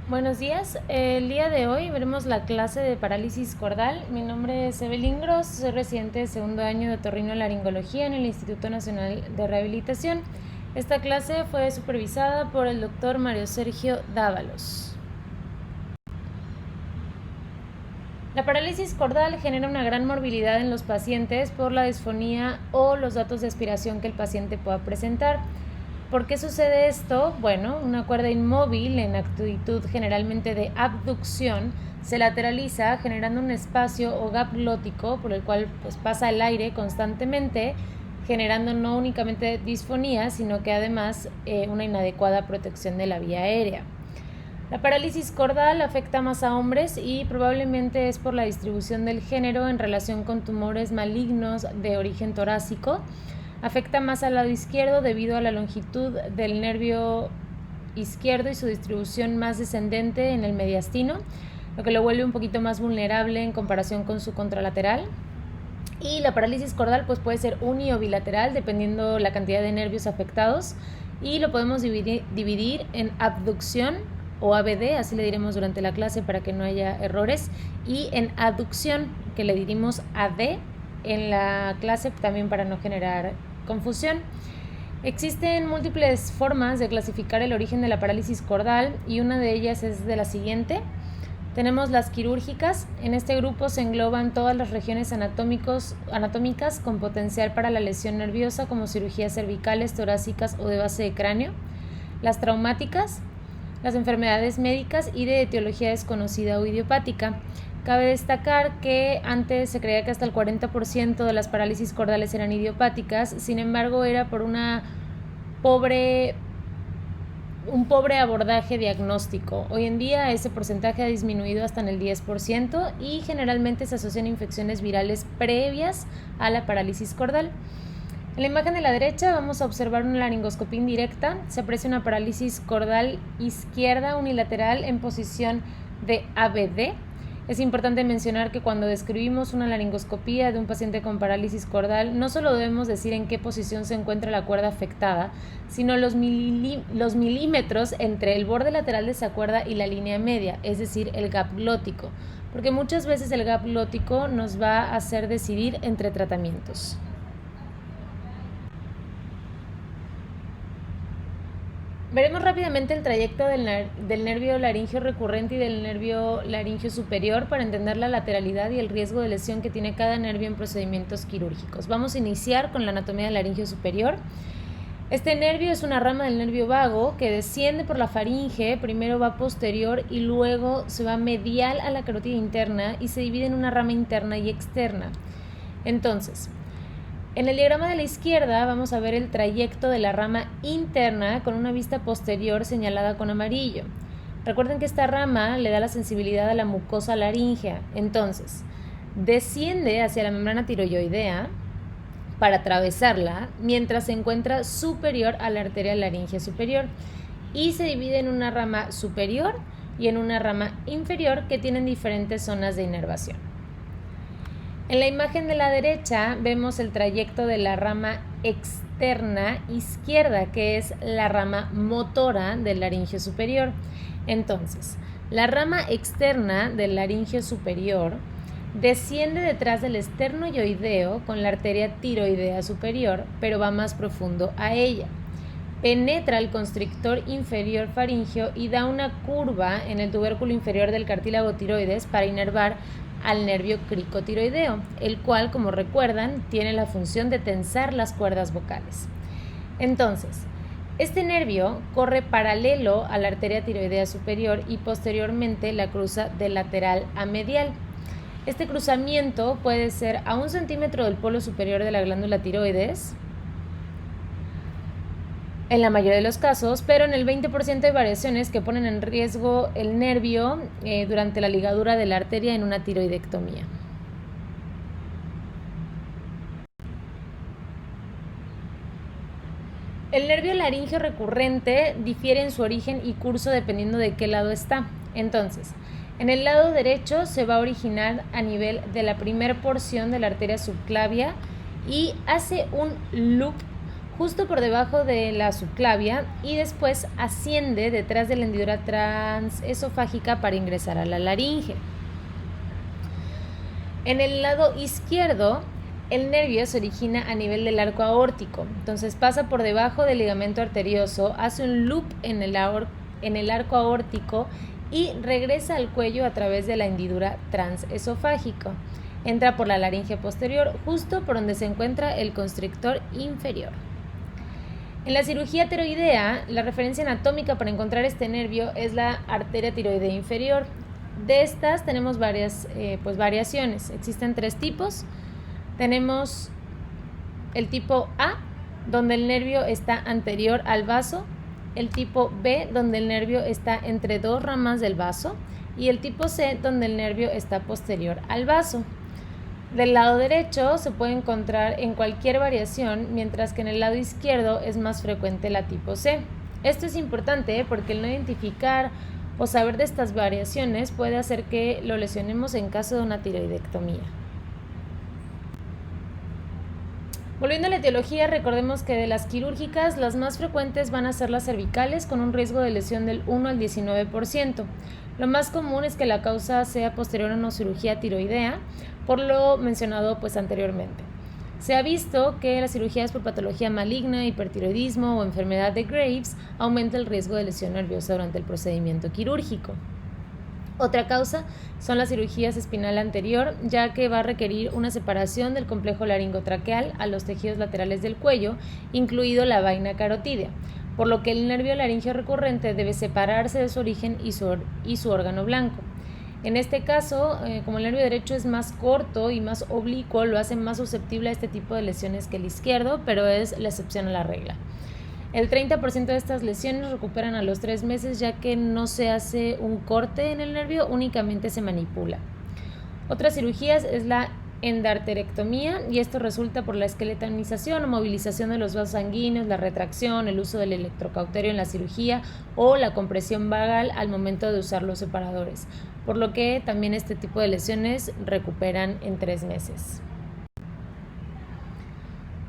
Buenos días, el día de hoy veremos la clase de parálisis cordal. Mi nombre es Evelyn Gross, soy residente de segundo año de otorrinolaringología en el Instituto Nacional de Rehabilitación. Esta clase fue supervisada por el doctor Mario Sergio Dávalos. La parálisis cordal genera una gran morbilidad en los pacientes por la disfonía o los datos de aspiración que el paciente pueda presentar. ¿Por qué sucede esto? Bueno, una cuerda inmóvil en actitud generalmente de abducción se lateraliza generando un espacio o gap glótico por el cual pasa el aire constantemente, generando no únicamente disfonía, sino que además una inadecuada protección de la vía aérea. La parálisis cordal afecta más a hombres y probablemente es por la distribución del género en relación con tumores malignos de origen torácico. Afecta más al lado izquierdo debido a la longitud del nervio izquierdo y su distribución más descendente en el mediastino, lo que lo vuelve un poquito más vulnerable en comparación con su contralateral. Y la parálisis cordal puede ser uni o bilateral dependiendo la cantidad de nervios afectados, y lo podemos dividir en abducción o ABD, así le diremos durante la clase para que no haya errores, y en aducción, que le diremos AD en la clase también para no generar confusión. Existen múltiples formas de clasificar el origen de la parálisis cordal y una de ellas es de la siguiente. Tenemos las quirúrgicas. En este grupo se engloban todas las regiones anatómicas con potencial para la lesión nerviosa, como cirugías cervicales, torácicas o de base de cráneo. Las traumáticas, las enfermedades médicas y de etiología desconocida o idiopática. Cabe destacar que antes se creía que hasta el 40% de las parálisis cordales eran idiopáticas, sin embargo era por un pobre abordaje diagnóstico. Hoy en día ese porcentaje ha disminuido hasta en el 10% y generalmente se asocian infecciones virales previas a la parálisis cordal. En la imagen de la derecha vamos a observar una laringoscopía indirecta. Se aprecia una parálisis cordal izquierda unilateral en posición de ABD. Es importante mencionar que cuando describimos una laringoscopía de un paciente con parálisis cordal, no solo debemos decir en qué posición se encuentra la cuerda afectada, sino los milímetros entre el borde lateral de esa cuerda y la línea media, es decir, el gap glótico, porque muchas veces el gap glótico nos va a hacer decidir entre tratamientos. Veremos rápidamente el trayecto del nervio laringio recurrente y del nervio laringio superior para entender la lateralidad y el riesgo de lesión que tiene cada nervio en procedimientos quirúrgicos. Vamos a iniciar con la anatomía del laringio superior. Este nervio es una rama del nervio vago que desciende por la faringe, primero va posterior y luego se va medial a la carótida interna y se divide en una rama interna y externa. Entonces, en el diagrama de la izquierda vamos a ver el trayecto de la rama interna con una vista posterior señalada con amarillo. Recuerden que esta rama le da la sensibilidad a la mucosa laríngea. Entonces, desciende hacia la membrana tiroidoidea para atravesarla mientras se encuentra superior a la arteria laríngea superior y se divide en una rama superior y en una rama inferior que tienen diferentes zonas de inervación. En la imagen de la derecha vemos el trayecto de la rama externa izquierda, que es la rama motora del laringio superior. Entonces, la rama externa del laringio superior desciende detrás del esternoioideo con la arteria tiroidea superior, pero va más profundo a ella. Penetra el constrictor inferior faríngeo y da una curva en el tubérculo inferior del cartílago tiroides para inervar al nervio cricotiroideo, el cual, como recuerdan, tiene la función de tensar las cuerdas vocales. Entonces, este nervio corre paralelo a la arteria tiroidea superior y posteriormente la cruza de lateral a medial. Este cruzamiento puede ser a 1 centímetro del polo superior de la glándula tiroides, en la mayoría de los casos, pero en el 20% hay variaciones que ponen en riesgo el nervio durante la ligadura de la arteria en una tiroidectomía. El nervio laríngeo recurrente difiere en su origen y curso dependiendo de qué lado está. Entonces, en el lado derecho se va a originar a nivel de la primera porción de la arteria subclavia y hace un loop justo por debajo de la subclavia y después asciende detrás de la hendidura transesofágica para ingresar a la laringe. En el lado izquierdo, el nervio se origina a nivel del arco aórtico, entonces pasa por debajo del ligamento arterioso, hace un loop en el arco aórtico y regresa al cuello a través de la hendidura transesofágica. Entra por la laringe posterior, justo por donde se encuentra el constrictor inferior. En la cirugía tiroidea, la referencia anatómica para encontrar este nervio es la arteria tiroidea inferior. De estas tenemos varias variaciones. Existen 3 tipos. Tenemos el tipo A, donde el nervio está anterior al vaso, el tipo B, donde el nervio está entre 2 ramas del vaso, y el tipo C, donde el nervio está posterior al vaso. Del lado derecho se puede encontrar en cualquier variación, mientras que en el lado izquierdo es más frecuente la tipo C. Esto es importante porque el no identificar o saber de estas variaciones puede hacer que lo lesionemos en caso de una tiroidectomía. Volviendo a la etiología, recordemos que de las quirúrgicas, las más frecuentes van a ser las cervicales, con un riesgo de lesión del 1 al 19%. Lo más común es que la causa sea posterior a una cirugía tiroidea, por lo mencionado anteriormente. Se ha visto que las cirugías por patología maligna, hipertiroidismo o enfermedad de Graves aumenta el riesgo de lesión nerviosa durante el procedimiento quirúrgico. Otra causa son las cirugías espinal anterior, ya que va a requerir una separación del complejo laringotraqueal a los tejidos laterales del cuello, incluido la vaina carotídea, por lo que el nervio laringio recurrente debe separarse de su origen y su órgano blanco. En este caso, como el nervio derecho es más corto y más oblicuo, lo hace más susceptible a este tipo de lesiones que el izquierdo, pero es la excepción a la regla. El 30% de estas lesiones recuperan a los 3 meses, ya que no se hace un corte en el nervio, únicamente se manipula. Otras cirugías es la endarterectomía, y esto resulta por la esqueletonización o movilización de los vasos sanguíneos, la retracción, el uso del electrocauterio en la cirugía o la compresión vagal al momento de usar los separadores, por lo que también este tipo de lesiones recuperan en 3 meses.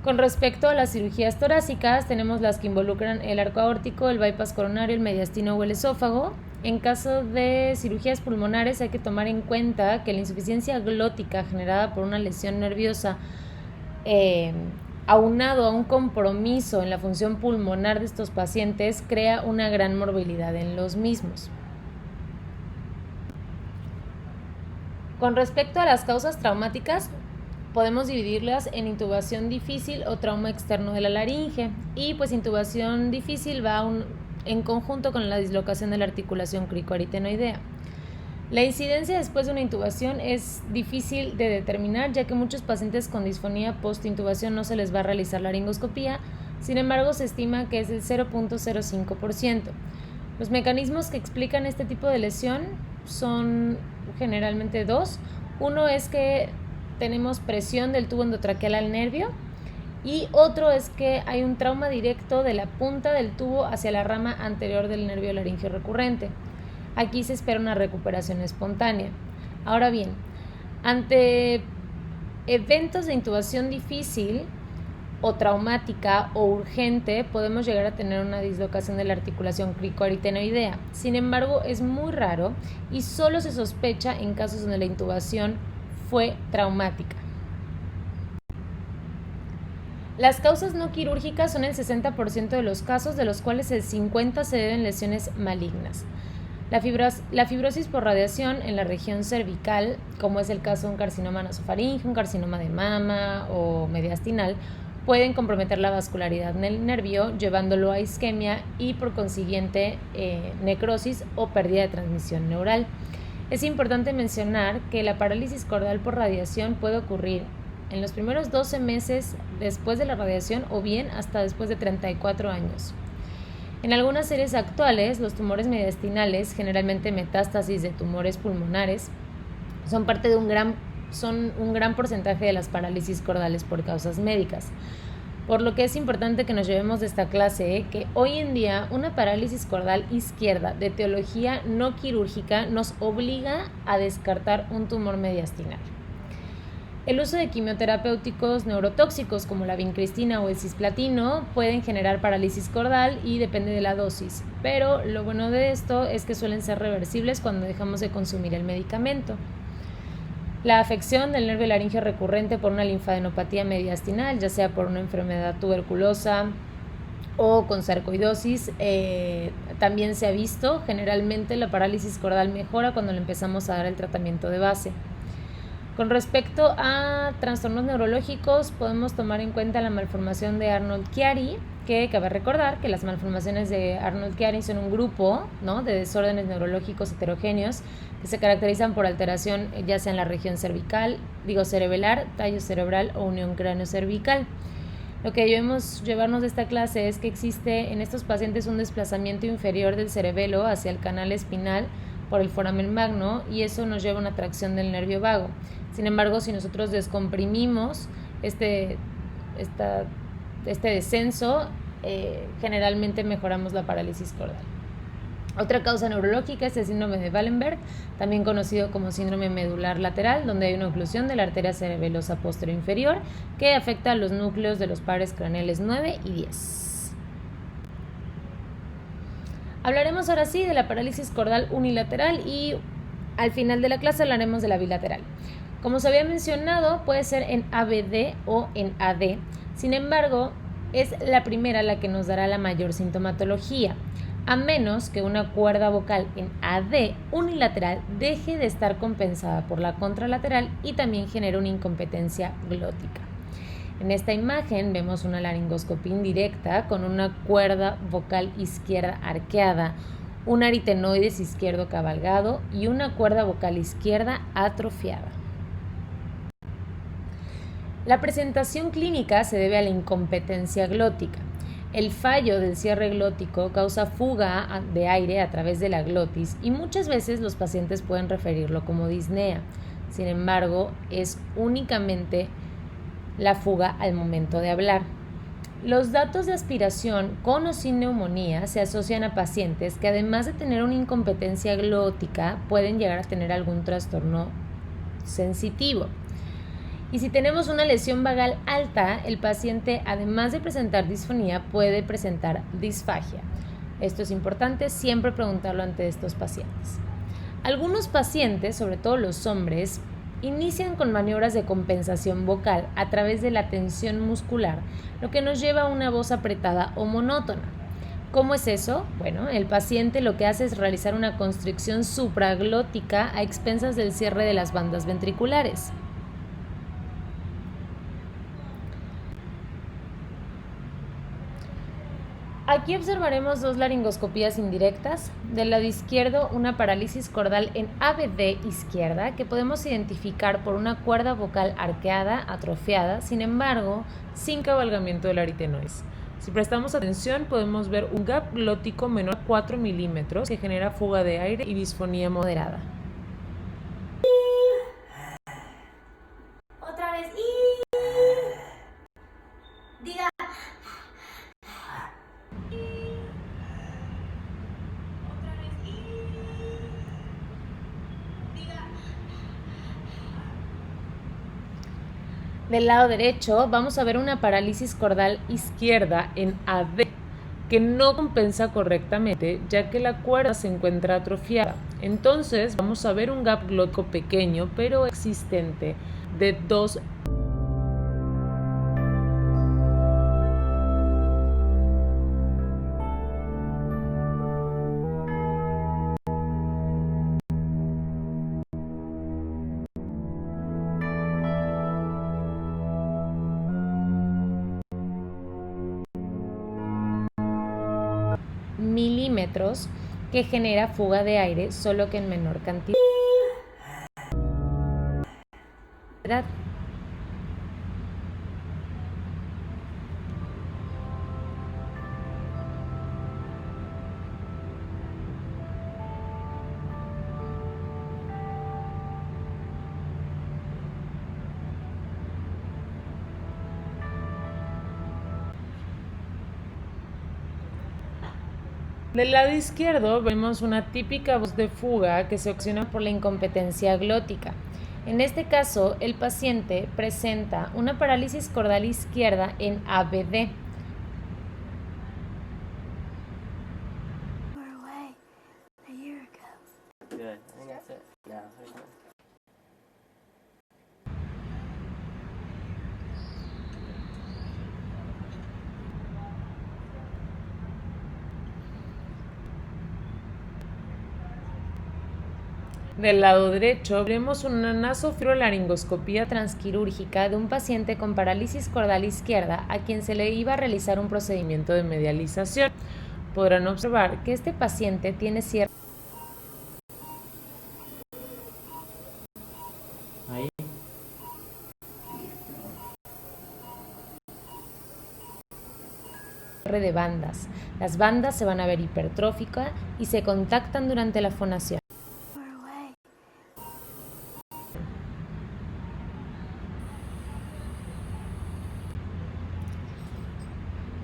Con respecto a las cirugías torácicas, tenemos las que involucran el arco aórtico, el bypass coronario, el mediastino o el esófago. En caso de cirugías pulmonares hay que tomar en cuenta que la insuficiencia glótica generada por una lesión nerviosa aunado a un compromiso en la función pulmonar de estos pacientes crea una gran morbilidad en los mismos. Con respecto a las causas traumáticas, podemos dividirlas en intubación difícil o trauma externo de la laringe, y intubación difícil va en conjunto con la dislocación de la articulación cricoaritenoidea. La incidencia después de una intubación es difícil de determinar, ya que muchos pacientes con disfonía post-intubación no se les va a realizar laringoscopía, sin embargo se estima que es del 0.05%. Los mecanismos que explican este tipo de lesión son generalmente 2. Uno es que tenemos presión del tubo endotraqueal al nervio, y otro es que hay un trauma directo de la punta del tubo hacia la rama anterior del nervio laringio recurrente. Aquí se espera una recuperación espontánea. Ahora bien, ante eventos de intubación difícil o traumática o urgente, podemos llegar a tener una dislocación de la articulación cricoaritenoidea. Sin embargo, es muy raro y solo se sospecha en casos donde la intubación fue traumática. Las causas no quirúrgicas son el 60% de los casos, de los cuales el 50% se deben lesiones malignas. La fibrosis por radiación en la región cervical, como es el caso de un carcinoma nasofaríngeo, un carcinoma de mama o mediastinal, pueden comprometer la vascularidad del nervio, llevándolo a isquemia y por consiguiente necrosis o pérdida de transmisión neural. Es importante mencionar que la parálisis cordal por radiación puede ocurrir en los primeros 12 meses después de la radiación o bien hasta después de 34 años. En algunas series actuales, los tumores mediastinales, generalmente metástasis de tumores pulmonares, son un gran porcentaje de las parálisis cordales por causas médicas. Por lo que es importante que nos llevemos de esta clase que hoy en día una parálisis cordal izquierda de etiología no quirúrgica nos obliga a descartar un tumor mediastinal. El uso de quimioterapéuticos neurotóxicos como la vincristina o el cisplatino pueden generar parálisis cordal y depende de la dosis, pero lo bueno de esto es que suelen ser reversibles cuando dejamos de consumir el medicamento. La afección del nervio laringio recurrente por una linfadenopatía mediastinal, ya sea por una enfermedad tuberculosa o con sarcoidosis, también se ha visto. Generalmente la parálisis cordal mejora cuando le empezamos a dar el tratamiento de base. Con respecto a trastornos neurológicos, podemos tomar en cuenta la malformación de Arnold-Chiari, que cabe recordar que las malformaciones de Arnold-Chiari son un grupo, ¿no?, de desórdenes neurológicos heterogéneos que se caracterizan por alteración ya sea en la región cerebelar, tallo cerebral o unión cráneo-cervical. Lo que debemos llevarnos de esta clase es que existe en estos pacientes un desplazamiento inferior del cerebelo hacia el canal espinal por el foramen magno y eso nos lleva a una tracción del nervio vago. Sin embargo, si nosotros descomprimimos este descenso, generalmente mejoramos la parálisis cordal. Otra causa neurológica es el síndrome de Wallenberg, también conocido como síndrome medular lateral, donde hay una oclusión de la arteria cerebelosa posterior inferior que afecta a los núcleos de los pares craneales 9 y 10. Hablaremos ahora sí de la parálisis cordal unilateral y al final de la clase hablaremos de la bilateral. Como se había mencionado, puede ser en ABD o en AD. Sin embargo, es la primera la que nos dará la mayor sintomatología, a menos que una cuerda vocal en AD unilateral deje de estar compensada por la contralateral y también genere una incompetencia glótica. En esta imagen vemos una laringoscopía indirecta con una cuerda vocal izquierda arqueada, un aritenoides izquierdo cabalgado y una cuerda vocal izquierda atrofiada. La presentación clínica se debe a la incompetencia glótica. El fallo del cierre glótico causa fuga de aire a través de la glotis y muchas veces los pacientes pueden referirlo como disnea. Sin embargo, es únicamente la fuga al momento de hablar. Los datos de aspiración con o sin neumonía se asocian a pacientes que además de tener una incompetencia glótica pueden llegar a tener algún trastorno sensitivo. Y si tenemos una lesión vagal alta, el paciente, además de presentar disfonía, puede presentar disfagia. Esto es importante siempre preguntarlo ante estos pacientes. Algunos pacientes, sobre todo los hombres, inician con maniobras de compensación vocal a través de la tensión muscular, lo que nos lleva a una voz apretada o monótona. ¿Cómo es eso? Bueno, el paciente lo que hace es realizar una constricción supraglótica a expensas del cierre de las bandas ventriculares. Aquí observaremos dos laringoscopías indirectas. Del lado izquierdo, una parálisis cordal en ABD izquierda que podemos identificar por una cuerda vocal arqueada, atrofiada, sin embargo, sin cabalgamiento del aritenoides. Si prestamos atención, podemos ver un gap glótico menor a 4 milímetros que genera fuga de aire y disfonía moderada. Otra vez. Diga. Del lado derecho vamos a ver una parálisis cordal izquierda en AD que no compensa correctamente ya que la cuerda se encuentra atrofiada. Entonces vamos a ver un gap glótico pequeño pero existente de 2 milímetros que genera fuga de aire solo que en menor cantidad. Del lado izquierdo vemos una típica voz de fuga que se ocasiona por la incompetencia glótica. En este caso, el paciente presenta una parálisis cordal izquierda en ABD. Del lado derecho vemos una nasofibrolaringoscopía transquirúrgica de un paciente con parálisis cordal izquierda a quien se le iba a realizar un procedimiento de medialización. Podrán observar que este paciente tiene cierta de bandas. Las bandas se van a ver hipertróficas y se contactan durante la fonación.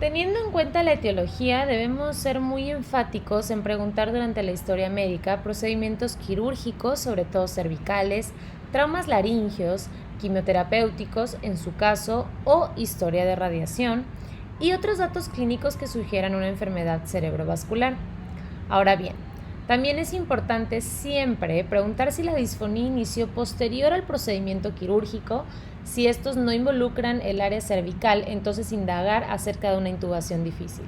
Teniendo en cuenta la etiología, debemos ser muy enfáticos en preguntar durante la historia médica procedimientos quirúrgicos, sobre todo cervicales, traumas laringeos, quimioterapéuticos en su caso, o historia de radiación, y otros datos clínicos que sugieran una enfermedad cerebrovascular. Ahora bien, también es importante siempre preguntar si la disfonía inició posterior al procedimiento quirúrgico. Si estos no involucran el área cervical, entonces indagar acerca de una intubación difícil.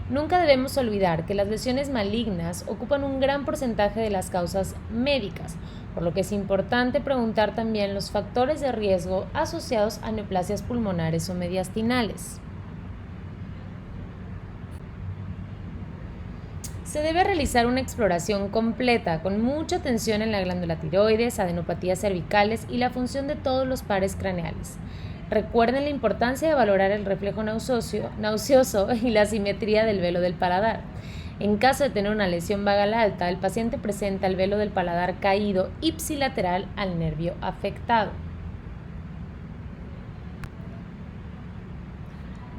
Nunca debemos olvidar que las lesiones malignas ocupan un gran porcentaje de las causas médicas, por lo que es importante preguntar también los factores de riesgo asociados a neoplasias pulmonares o mediastinales. Se debe realizar una exploración completa con mucha atención en la glándula tiroides, adenopatías cervicales y la función de todos los pares craneales. Recuerden la importancia de valorar el reflejo nauseoso y la simetría del velo del paladar. En caso de tener una lesión vagal alta, el paciente presenta el velo del paladar caído ipsilateral al nervio afectado.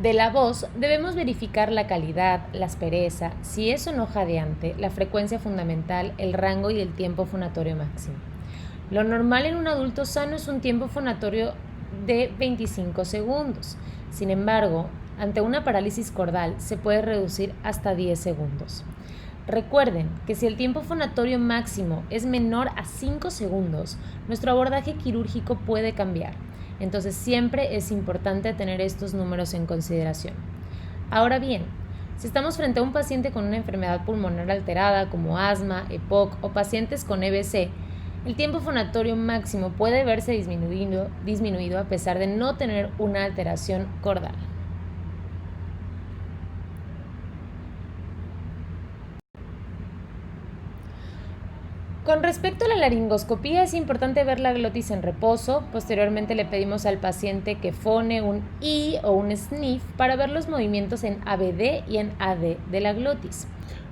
De la voz debemos verificar la calidad, la aspereza, si es o no jadeante, la frecuencia fundamental, el rango y el tiempo fonatorio máximo. Lo normal en un adulto sano es un tiempo fonatorio de 25 segundos. Sin embargo, ante una parálisis cordal se puede reducir hasta 10 segundos. Recuerden que si el tiempo fonatorio máximo es menor a 5 segundos, nuestro abordaje quirúrgico puede cambiar. Entonces siempre es importante tener estos números en consideración. Ahora bien, si estamos frente a un paciente con una enfermedad pulmonar alterada como asma, EPOC o pacientes con EBC, el tiempo fonatorio máximo puede verse disminuido a pesar de no tener una alteración cordal. Con respecto a la laringoscopía, es importante ver la glotis en reposo. Posteriormente le pedimos al paciente que fone un I o un sniff para ver los movimientos en ABD y en AD de la glotis.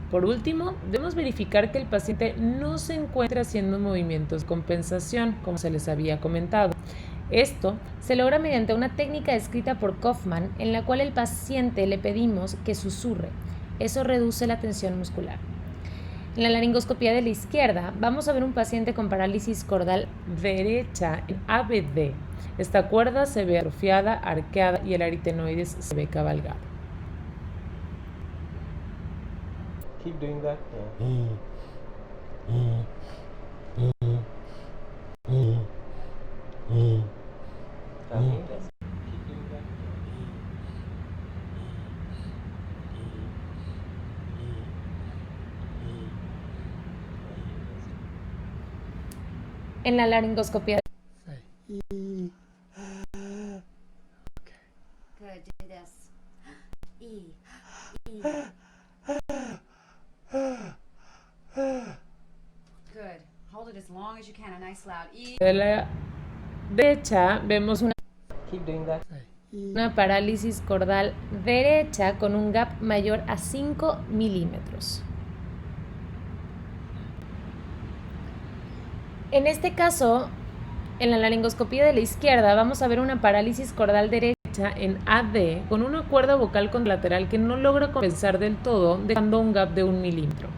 Por último, debemos verificar que el paciente no se encuentre haciendo movimientos de compensación, como se les había comentado. Esto se logra mediante una técnica descrita por Kaufman, en la cual al paciente le pedimos que susurre. Eso reduce la tensión muscular. En la laringoscopía de la izquierda vamos a ver un paciente con parálisis cordal derecha en ABD. Esta cuerda se ve atrofiada, arqueada y el aritenoides se ve cabalgado. Keep doing that. En la laringoscopía. Good, do this. E. Good. Hold it as long as you can. A nice loud E. De la derecha vemos Keep doing that. una parálisis cordal derecha con un gap mayor a 5 milímetros. En este caso, en la laringoscopía de la izquierda vamos a ver una parálisis cordal derecha en AD con una cuerda vocal contralateral que no logra compensar del todo, dejando un gap de 1 milímetro.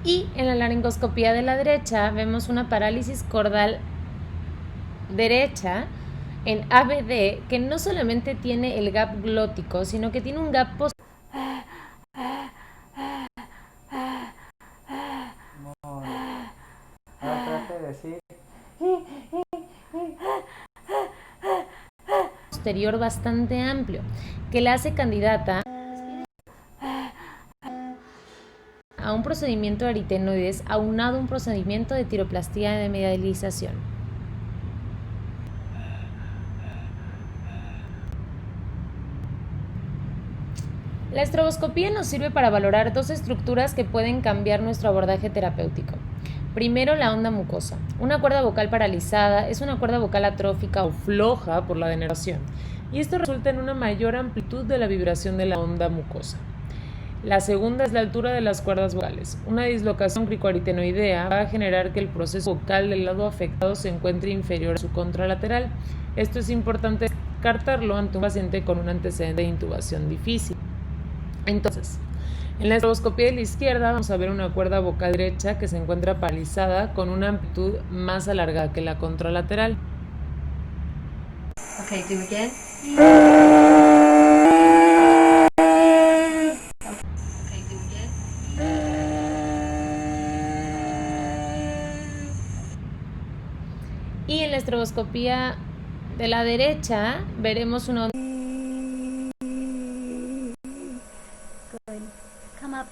Y en la laringoscopía de la derecha vemos una parálisis cordal derecha en ABD que no solamente tiene el gap glótico, sino que tiene un gap Trate de decir. posterior bastante amplio, que la hace candidata a un procedimiento de aritenoides aunado a un procedimiento de tiroplastía de medialización. La estroboscopía nos sirve para valorar dos estructuras que pueden cambiar nuestro abordaje terapéutico. Primero, la onda mucosa. Una cuerda vocal paralizada es una cuerda vocal atrófica o floja por la denervación, y esto resulta en una mayor amplitud de la vibración de la onda mucosa. La segunda es la altura de las cuerdas vocales. Una dislocación cricoaritenoidea va a generar que el proceso vocal del lado afectado se encuentre inferior a su contralateral. Esto es importante descartarlo ante un paciente con un antecedente de intubación difícil. Entonces, en la estroboscopía de la izquierda vamos a ver una cuerda vocal derecha que se encuentra paralizada con una amplitud más alargada que la contralateral. Okay, do again. Okay, do again. Y en la estroboscopía de la derecha veremos una Come up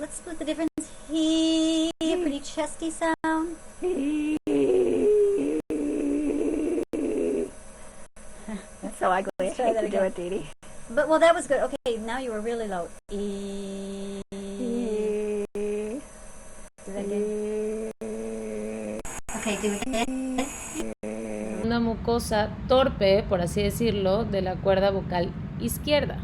let's split the difference here. Pretty chesty sound. That's so ugly. Let's try that again. Do it, Dee Dee. But well, that was good. Okay, now you were really low. Do that again. Okay, do it again. una mucosa torpe, por así decirlo, de la cuerda vocal izquierda.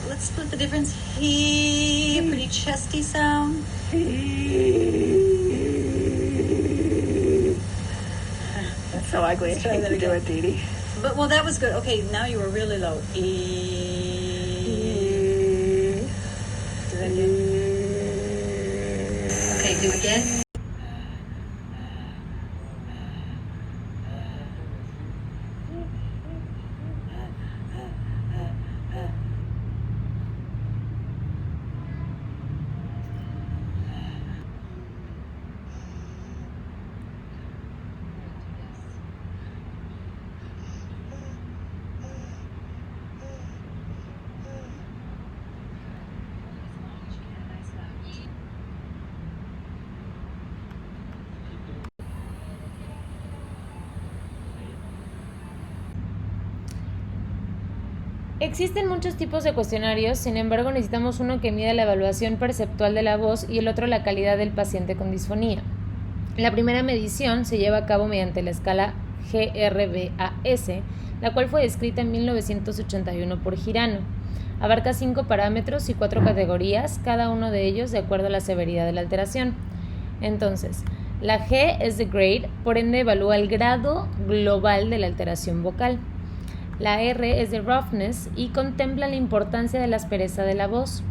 Let's split the difference here. Pretty chesty sound. That's so ugly. Let's try that again. Do it, Dee Dee. But well, that was good. Okay, now you were really low. Do that again. Okay, do again. Existen muchos tipos de cuestionarios, sin embargo necesitamos uno que mida la evaluación perceptual de la voz y el otro la calidad del paciente con disfonía. La primera medición se lleva a cabo mediante la escala GRBAS, la cual fue descrita en 1981 por Girano. Abarca 5 parámetros y 4 categorías, cada uno de ellos de acuerdo a la severidad de la alteración. Entonces, la G es de grade, por ende evalúa el grado global de la alteración vocal. La R es de roughness y contempla la importancia de la aspereza de la voz.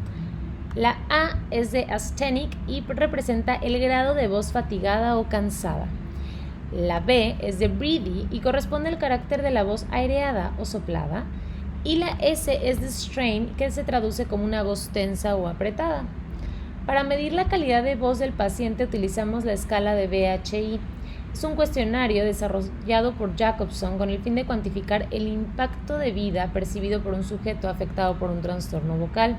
La A es de asthenic y representa el grado de voz fatigada o cansada. La B es de breathy y corresponde al carácter de la voz aireada o soplada. Y la S es de strain, que se traduce como una voz tensa o apretada. Para medir la calidad de voz del paciente utilizamos la escala de BHI. Es un cuestionario desarrollado por Jacobson con el fin de cuantificar el impacto de vida percibido por un sujeto afectado por un trastorno vocal.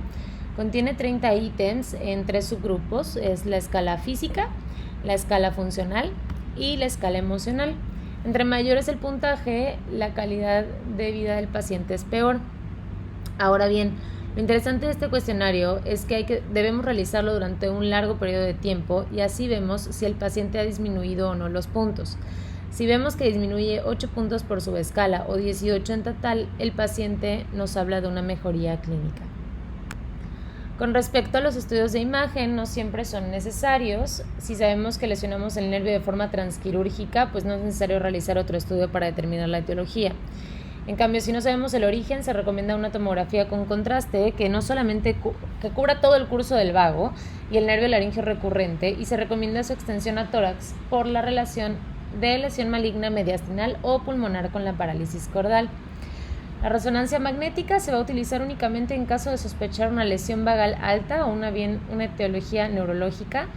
Contiene 30 ítems en 3 subgrupos, es la escala física, la escala funcional y la escala emocional. Entre mayor es el puntaje, la calidad de vida del paciente es peor. Ahora bien, lo interesante de este cuestionario es que debemos realizarlo durante un largo periodo de tiempo y así vemos si el paciente ha disminuido o no los puntos. Si vemos que disminuye 8 puntos por subescala o 18 en total, el paciente nos habla de una mejoría clínica. Con respecto a los estudios de imagen, no siempre son necesarios. Si sabemos que lesionamos el nervio de forma transquirúrgica, pues no es necesario realizar otro estudio para determinar la etiología. En cambio, si no sabemos el origen, se recomienda una tomografía con contraste que no solamente que cubra todo el curso del vago y el nervio laringio recurrente, y se recomienda su extensión a tórax por la relación de lesión maligna mediastinal o pulmonar con la parálisis cordal. La resonancia magnética se va a utilizar únicamente en caso de sospechar una lesión vagal alta o una etiología neurológica.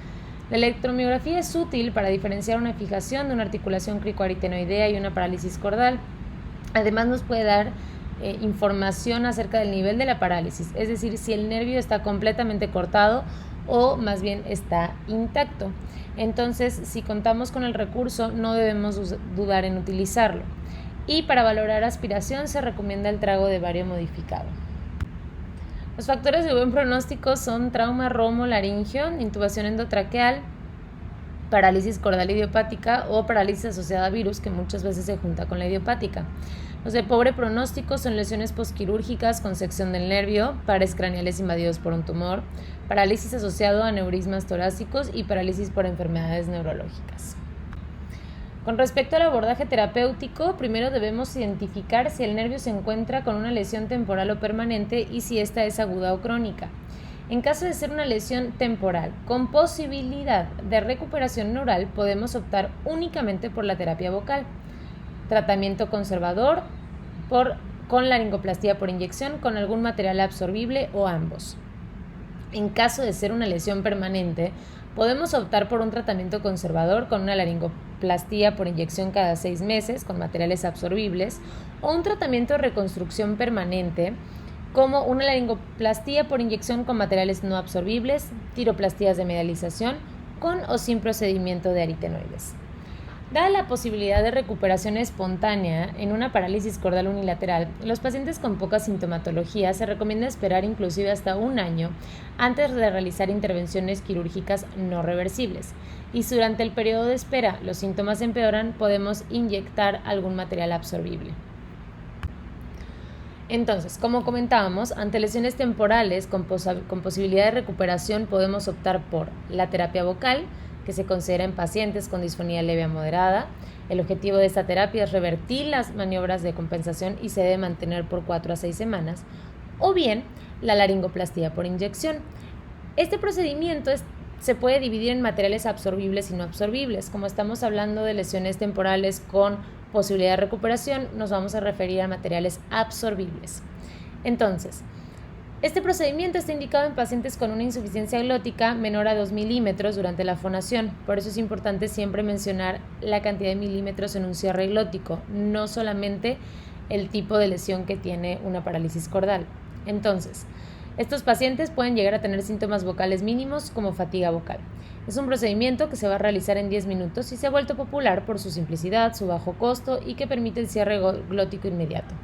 La electromiografía es útil para diferenciar una fijación de una articulación cricoaritenoidea y una parálisis cordal. Además nos puede dar información acerca del nivel de la parálisis, es decir, si el nervio está completamente cortado o más bien está intacto. Entonces, si contamos con el recurso, no debemos dudar en utilizarlo. Y para valorar aspiración se recomienda el trago de bario modificado. Los factores de buen pronóstico son trauma romo-laringio, intubación endotraqueal, parálisis cordal idiopática o parálisis asociada a virus, que muchas veces se junta con la idiopática. Los de pobre pronóstico son lesiones posquirúrgicas con sección del nervio, pares craneales invadidos por un tumor, parálisis asociado a aneurismas torácicos y parálisis por enfermedades neurológicas. Con respecto al abordaje terapéutico, primero debemos identificar si el nervio se encuentra con una lesión temporal o permanente y si esta es aguda o crónica. En caso de ser una lesión temporal con posibilidad de recuperación neural, podemos optar únicamente por la terapia vocal, tratamiento conservador con laringoplastía por inyección con algún material absorbible o ambos. En caso de ser una lesión permanente, podemos optar por un tratamiento conservador con una laringoplastía por inyección cada 6 meses con materiales absorbibles o un tratamiento de reconstrucción permanente como una laringoplastía por inyección con materiales no absorbibles, tiroplastías de medialización con o sin procedimiento de aritenoides. Dada la posibilidad de recuperación espontánea en una parálisis cordal unilateral, los pacientes con poca sintomatología se recomienda esperar inclusive hasta 1 año antes de realizar intervenciones quirúrgicas no reversibles. Y si durante el periodo de espera los síntomas empeoran, podemos inyectar algún material absorbible. Entonces, como comentábamos, ante lesiones temporales con posibilidad de recuperación podemos optar por la terapia vocal, que se considera en pacientes con disfonía leve a moderada. El objetivo de esta terapia es revertir las maniobras de compensación y se debe mantener por 4 a 6 semanas. O bien, la laringoplastía por inyección. Este procedimiento se puede dividir en materiales absorbibles y no absorbibles. Como estamos hablando de lesiones temporales con posibilidad de recuperación, nos vamos a referir a materiales absorbibles. Entonces, este procedimiento está indicado en pacientes con una insuficiencia glótica menor a 2 milímetros durante la fonación. Por eso es importante siempre mencionar la cantidad de milímetros en un cierre glótico, no solamente el tipo de lesión que tiene una parálisis cordal. Entonces, estos pacientes pueden llegar a tener síntomas vocales mínimos como fatiga vocal. Es un procedimiento que se va a realizar en 10 minutos y se ha vuelto popular por su simplicidad, su bajo costo y que permite el cierre glótico inmediato.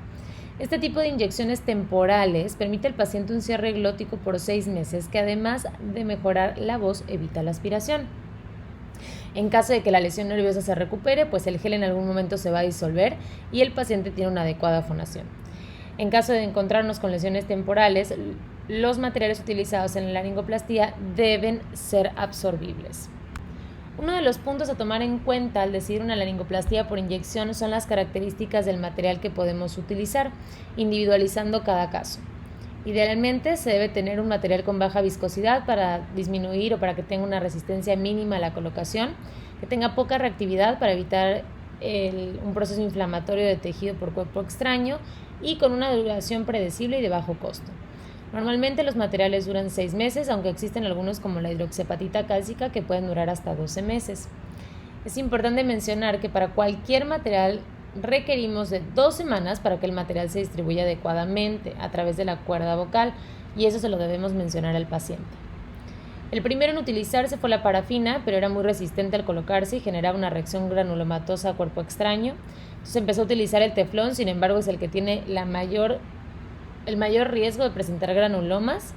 Este tipo de inyecciones temporales permite al paciente un cierre glótico por 6 meses que además de mejorar la voz evita la aspiración. En caso de que la lesión nerviosa se recupere, pues el gel en algún momento se va a disolver y el paciente tiene una adecuada fonación. En caso de encontrarnos con lesiones temporales, los materiales utilizados en la laringoplastía deben ser absorbibles. Uno de los puntos a tomar en cuenta al decidir una laringoplastía por inyección son las características del material que podemos utilizar, individualizando cada caso. Idealmente se debe tener un material con baja viscosidad para disminuir o para que tenga una resistencia mínima a la colocación, que tenga poca reactividad para evitar un proceso inflamatorio de tejido por cuerpo extraño y con una duración predecible y de bajo costo. Normalmente los materiales duran 6 meses, aunque existen algunos como la hidroxiapatita cálcica que pueden durar hasta 12 meses. Es importante mencionar que para cualquier material requerimos de 2 semanas para que el material se distribuya adecuadamente a través de la cuerda vocal y eso se lo debemos mencionar al paciente. El primero en utilizarse fue la parafina, pero era muy resistente al colocarse y generaba una reacción granulomatosa a cuerpo extraño. Entonces empezó a utilizar el teflón, sin embargo es el que tiene el mayor riesgo de presentar granulomas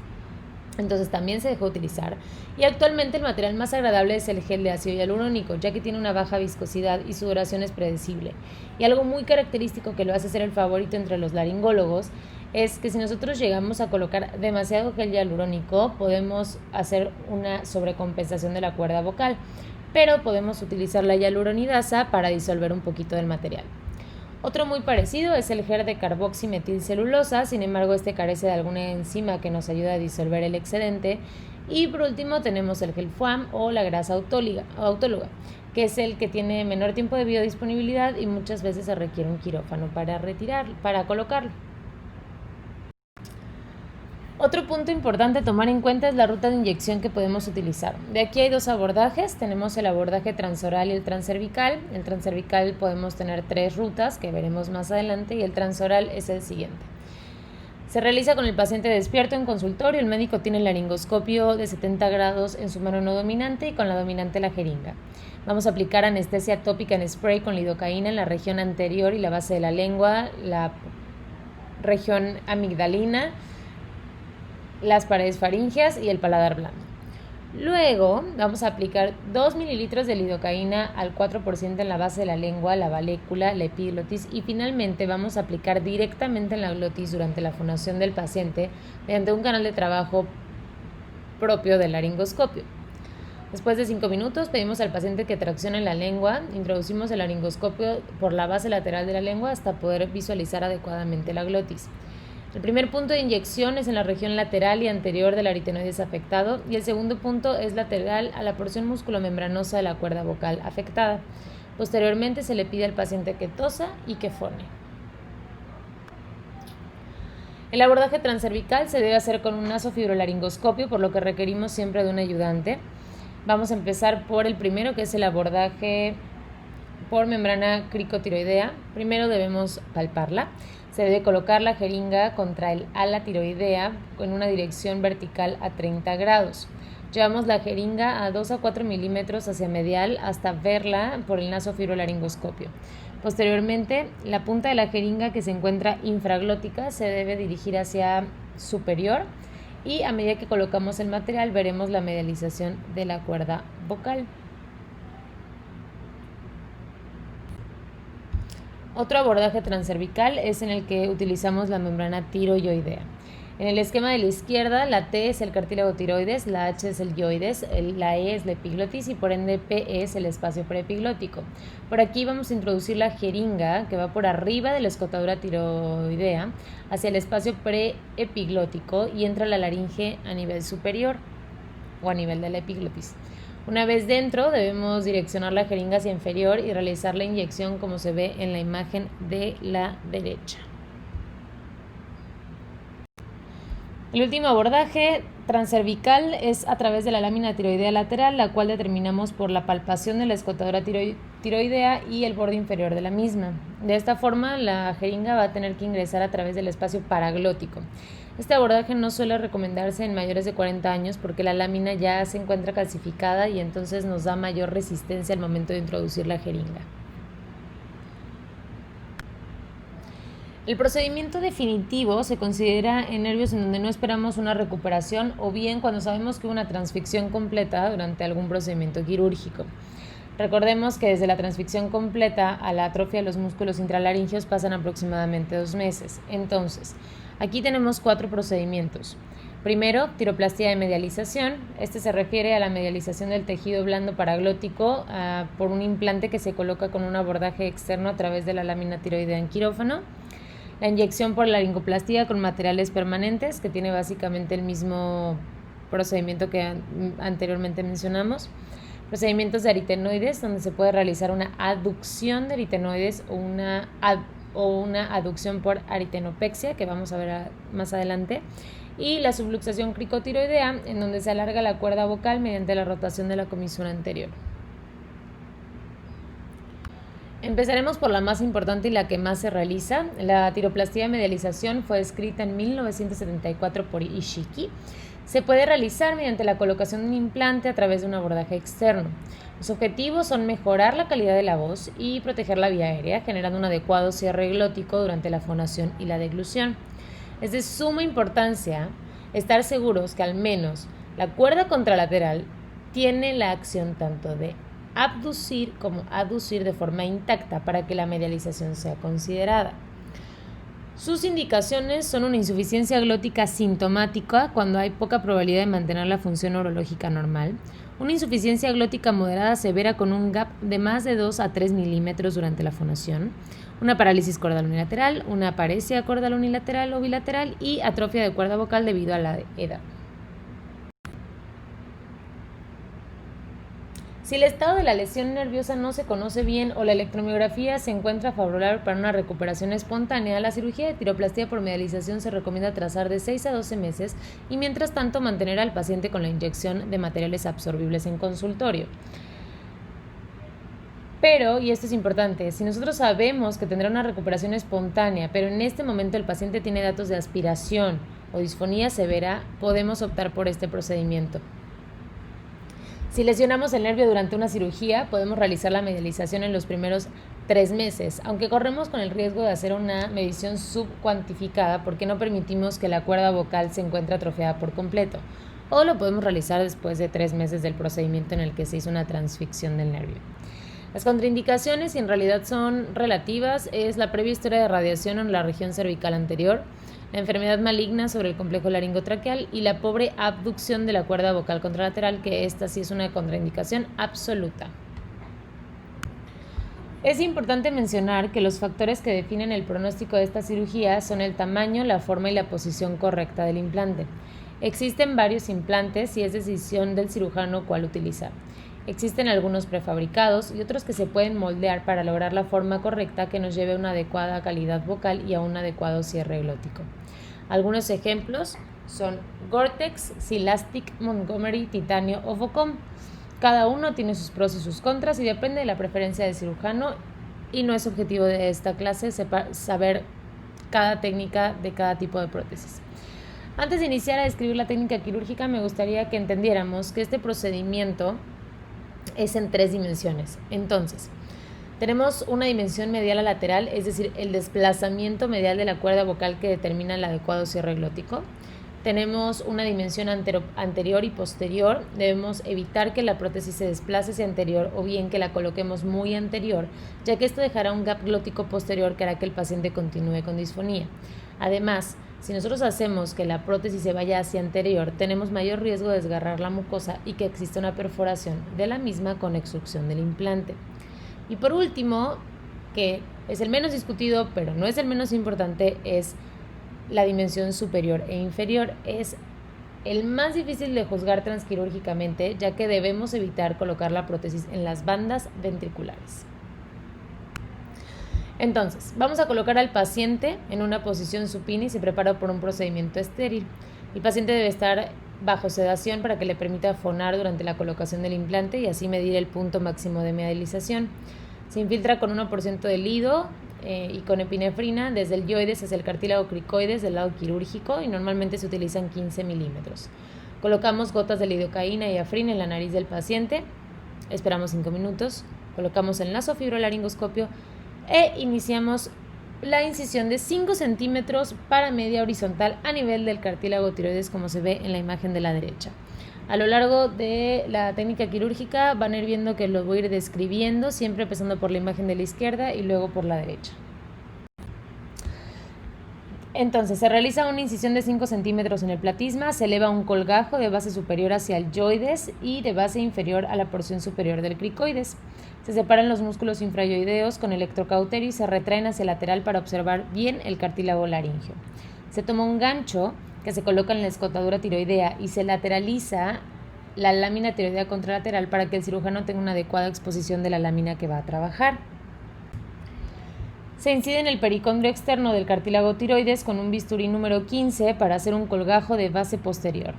entonces también se dejó utilizar. Y actualmente el material más agradable es el gel de ácido hialurónico, ya que tiene una baja viscosidad y su duración es predecible. Y algo muy característico que lo hace ser el favorito entre los laringólogos es que si nosotros llegamos a colocar demasiado gel hialurónico, podemos hacer una sobrecompensación de la cuerda vocal, pero podemos utilizar la hialuronidasa para disolver un poquito del material. Otro muy parecido es el gel de carboximetilcelulosa, sin embargo este carece de alguna enzima que nos ayuda a disolver el excedente. Y por último tenemos el gel FOAM o la grasa autóloga, que es el que tiene menor tiempo de biodisponibilidad y muchas veces se requiere un quirófano para colocarlo. Otro punto importante a tomar en cuenta es la ruta de inyección que podemos utilizar. De aquí hay dos abordajes, tenemos el abordaje transoral y el transcervical. El transcervical podemos tener 3 rutas que veremos más adelante y el transoral es el siguiente. Se realiza con el paciente despierto en consultorio, el médico tiene el laringoscopio de 70 grados en su mano no dominante y con la dominante la jeringa. Vamos a aplicar anestesia tópica en spray con lidocaína en la región anterior y la base de la lengua, la región amigdalina, las paredes faríngeas y el paladar blando. Luego vamos a aplicar 2 mililitros de lidocaína al 4% en la base de la lengua, la valécula, la epiglotis y finalmente vamos a aplicar directamente en la glotis durante la fonación del paciente mediante un canal de trabajo propio del laringoscopio. Después de 5 minutos pedimos al paciente que traccione la lengua, introducimos el laringoscopio por la base lateral de la lengua hasta poder visualizar adecuadamente la glotis. El primer punto de inyección es en la región lateral y anterior del aritenoides afectado y el segundo punto es lateral a la porción musculomembranosa de la cuerda vocal afectada. Posteriormente se le pide al paciente que tosa y que fone. El abordaje transcervical se debe hacer con un nasofibrolaringoscopio, por lo que requerimos siempre de un ayudante. Vamos a empezar por el primero, que es el abordaje por membrana cricotiroidea. Primero debemos palparla. Se debe colocar la jeringa contra el ala tiroidea en una dirección vertical a 30 grados. Llevamos la jeringa a 2 a 4 milímetros hacia medial hasta verla por el nasofibrolaringoscopio. Posteriormente, la punta de la jeringa que se encuentra infraglótica se debe dirigir hacia superior y a medida que colocamos el material veremos la medialización de la cuerda vocal. Otro abordaje transcervical es en el que utilizamos la membrana tiroidoidea. En el esquema de la izquierda, la T es el cartílago tiroides, la H es el yoides, la E es la epiglotis y por ende P es el espacio preepiglótico. Por aquí vamos a introducir la jeringa que va por arriba de la escotadura tiroidea hacia el espacio preepiglótico y entra a la laringe a nivel superior o a nivel de la epiglotis. Una vez dentro, debemos direccionar la jeringa hacia inferior y realizar la inyección como se ve en la imagen de la derecha. El último abordaje transcervical es a través de la lámina tiroidea lateral, la cual determinamos por la palpación de la escotadura tiroidea y el borde inferior de la misma. De esta forma, la jeringa va a tener que ingresar a través del espacio paraglótico. Este abordaje no suele recomendarse en mayores de 40 años porque la lámina ya se encuentra calcificada y entonces nos da mayor resistencia al momento de introducir la jeringa. El procedimiento definitivo se considera en nervios en donde no esperamos una recuperación o bien cuando sabemos que hubo una transficción completa durante algún procedimiento quirúrgico. Recordemos que desde la transficción completa a la atrofia de los músculos intralaringeos pasan aproximadamente 2 meses. Entonces, aquí tenemos 4 procedimientos. Primero, tiroplastia de medialización. Este se refiere a la medialización del tejido blando paraglótico por un implante que se coloca con un abordaje externo a través de la lámina tiroidea en quirófano. La inyección por laringoplastía con materiales permanentes, que tiene básicamente el mismo procedimiento que anteriormente mencionamos. Procedimientos de aritenoides, donde se puede realizar una aducción de aritenoides o una aducción por aritenopexia, que vamos a ver más adelante. Y la subluxación cricotiroidea, en donde se alarga la cuerda vocal mediante la rotación de la comisura anterior. Empezaremos por la más importante y la que más se realiza. La tiroplastia de medialización fue descrita en 1974 por Ishiki. Se puede realizar mediante la colocación de un implante a través de un abordaje externo. Los objetivos son mejorar la calidad de la voz y proteger la vía aérea, generando un adecuado cierre glótico durante la fonación y la deglución. Es de suma importancia estar seguros que al menos la cuerda contralateral tiene la acción tanto de abducir como aducir de forma intacta para que la medialización sea considerada. Sus indicaciones son una insuficiencia glótica sintomática cuando hay poca probabilidad de mantener la función neurológica normal, una insuficiencia glótica moderada severa con un gap de más de 2 a 3 milímetros durante la fonación, una parálisis cordal unilateral, una paresia cordal unilateral o bilateral y atrofia de cuerda vocal debido a la edad. Si el estado de la lesión nerviosa no se conoce bien o la electromiografía se encuentra favorable para una recuperación espontánea, la cirugía de tiroplastía por medialización se recomienda trazar de 6 a 12 meses y mientras tanto mantener al paciente con la inyección de materiales absorbibles en consultorio. Pero, y esto es importante, si nosotros sabemos que tendrá una recuperación espontánea, pero en este momento el paciente tiene datos de aspiración o disfonía severa, podemos optar por este procedimiento. Si lesionamos el nervio durante una cirugía, podemos realizar la medialización en los primeros 3 meses, aunque corremos con el riesgo de hacer una medición subcuantificada porque no permitimos que la cuerda vocal se encuentre atrofiada por completo, o lo podemos realizar después de 3 meses del procedimiento en el que se hizo una transficción del nervio. Las contraindicaciones, y en realidad son relativas, es la previa historia de radiación en la región cervical anterior, la enfermedad maligna sobre el complejo laringotraqueal y la pobre abducción de la cuerda vocal contralateral, que esta sí es una contraindicación absoluta. Es importante mencionar que los factores que definen el pronóstico de esta cirugía son el tamaño, la forma y la posición correcta del implante. Existen varios implantes y es decisión del cirujano cuál utilizar. Existen algunos prefabricados y otros que se pueden moldear para lograr la forma correcta que nos lleve a una adecuada calidad vocal y a un adecuado cierre glótico. Algunos ejemplos son Gore-Tex, Silastic, Montgomery, Titanio o Vocom. Cada uno tiene sus pros y sus contras y depende de la preferencia del cirujano, y no es objetivo de esta clase saber cada técnica de cada tipo de prótesis. Antes de iniciar a describir la técnica quirúrgica, me gustaría que entendiéramos que este procedimiento es en 3 dimensiones. Entonces, tenemos una dimensión medial a lateral, es decir, el desplazamiento medial de la cuerda vocal que determina el adecuado cierre glótico. Tenemos una dimensión anterior y posterior. Debemos evitar que la prótesis se desplace hacia anterior o bien que la coloquemos muy anterior, ya que esto dejará un gap glótico posterior que hará que el paciente continúe con disfonía. Además, si nosotros hacemos que la prótesis se vaya hacia anterior, tenemos mayor riesgo de desgarrar la mucosa y que exista una perforación de la misma con extrusión del implante. Y por último, que es el menos discutido, pero no es el menos importante, es la dimensión superior e inferior. Es el más difícil de juzgar transquirúrgicamente, ya que debemos evitar colocar la prótesis en las bandas ventriculares. Entonces, vamos a colocar al paciente en una posición supina y se prepara por un procedimiento estéril. El paciente debe estar bajo sedación para que le permita fonar durante la colocación del implante y así medir el punto máximo de medialización. Se infiltra con 1% de lido y con epinefrina desde el yoides hacia el cartílago cricoides del lado quirúrgico, y normalmente se utilizan 15 milímetros. Colocamos gotas de lidocaína y afrina en la nariz del paciente, esperamos 5 minutos, colocamos el nasofibrolaringoscopio e iniciamos la incisión de 5 centímetros para media horizontal a nivel del cartílago tiroides, como se ve en la imagen de la derecha. A lo largo de la técnica quirúrgica van a ir viendo que lo voy a ir describiendo, siempre empezando por la imagen de la izquierda y luego por la derecha. Entonces, se realiza una incisión de 5 centímetros en el platisma, se eleva un colgajo de base superior hacia el yoides y de base inferior a la porción superior del cricoides. Se separan los músculos infrayoideos con electrocauterio y se retraen hacia el lateral para observar bien el cartílago laríngeo. Se toma un gancho que se coloca en la escotadura tiroidea y se lateraliza la lámina tiroidea contralateral para que el cirujano tenga una adecuada exposición de la lámina que va a trabajar. Se incide en el pericondrio externo del cartílago tiroides con un bisturí número 15 para hacer un colgajo de base posterior.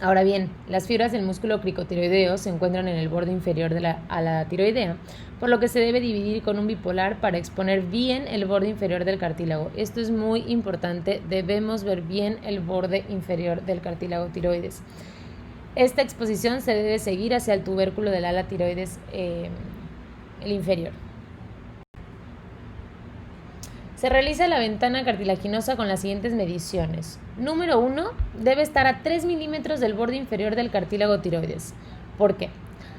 Ahora bien, las fibras del músculo cricotiroideo se encuentran en el borde inferior de la tiroidea, por lo que se debe dividir con un bipolar para exponer bien el borde inferior del cartílago. Esto es muy importante, debemos ver bien el borde inferior del cartílago tiroides. Esta exposición se debe seguir hacia el tubérculo del ala tiroides, el inferior. Se realiza la ventana cartilaginosa con las siguientes mediciones. Número 1, debe estar a 3 milímetros del borde inferior del cartílago tiroides. ¿Por qué?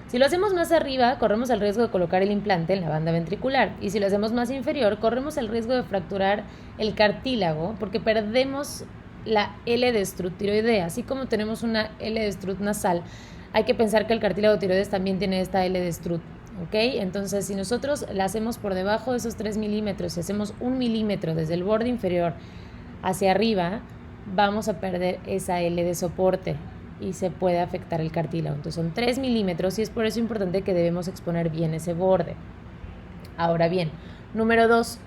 Si lo hacemos más arriba, corremos el riesgo de colocar el implante en la banda ventricular. Y si lo hacemos más inferior, corremos el riesgo de fracturar el cartílago porque perdemos la L de Struth tiroidea. Así como tenemos una L de Struth nasal, hay que pensar que el cartílago tiroides también tiene esta L de Struth. ¿Ok? Entonces, si nosotros la hacemos por debajo de esos 3 milímetros, si hacemos 1 milímetro desde el borde inferior hacia arriba, vamos a perder esa L de soporte y se puede afectar el cartílago. Entonces son 3 milímetros y es por eso importante que debemos exponer bien ese borde. Ahora bien, número 2,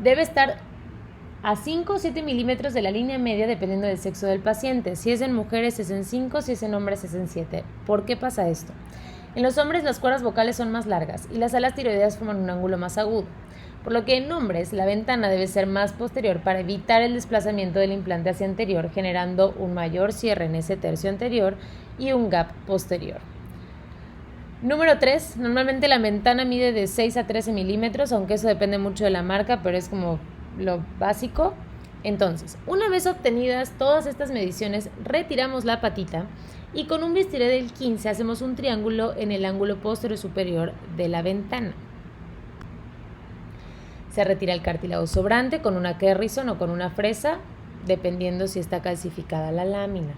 debe estar a 5 o 7 milímetros de la línea media dependiendo del sexo del paciente. Si es en mujeres es en 5, si es en hombres es en 7. ¿Por qué pasa esto? En los hombres las cuerdas vocales son más largas y las alas tiroideas forman un ángulo más agudo, por lo que en hombres la ventana debe ser más posterior para evitar el desplazamiento del implante hacia anterior, generando un mayor cierre en ese tercio anterior y un gap posterior. Número 3, normalmente la ventana mide de 6 a 13 milímetros, aunque eso depende mucho de la marca, pero es como lo básico. Entonces, una vez obtenidas todas estas mediciones, retiramos la patita y con un bisturí del 15 hacemos un triángulo en el ángulo posterior superior de la ventana. Se retira el cartílago sobrante con una Kerrison o con una fresa, dependiendo si está calcificada la lámina.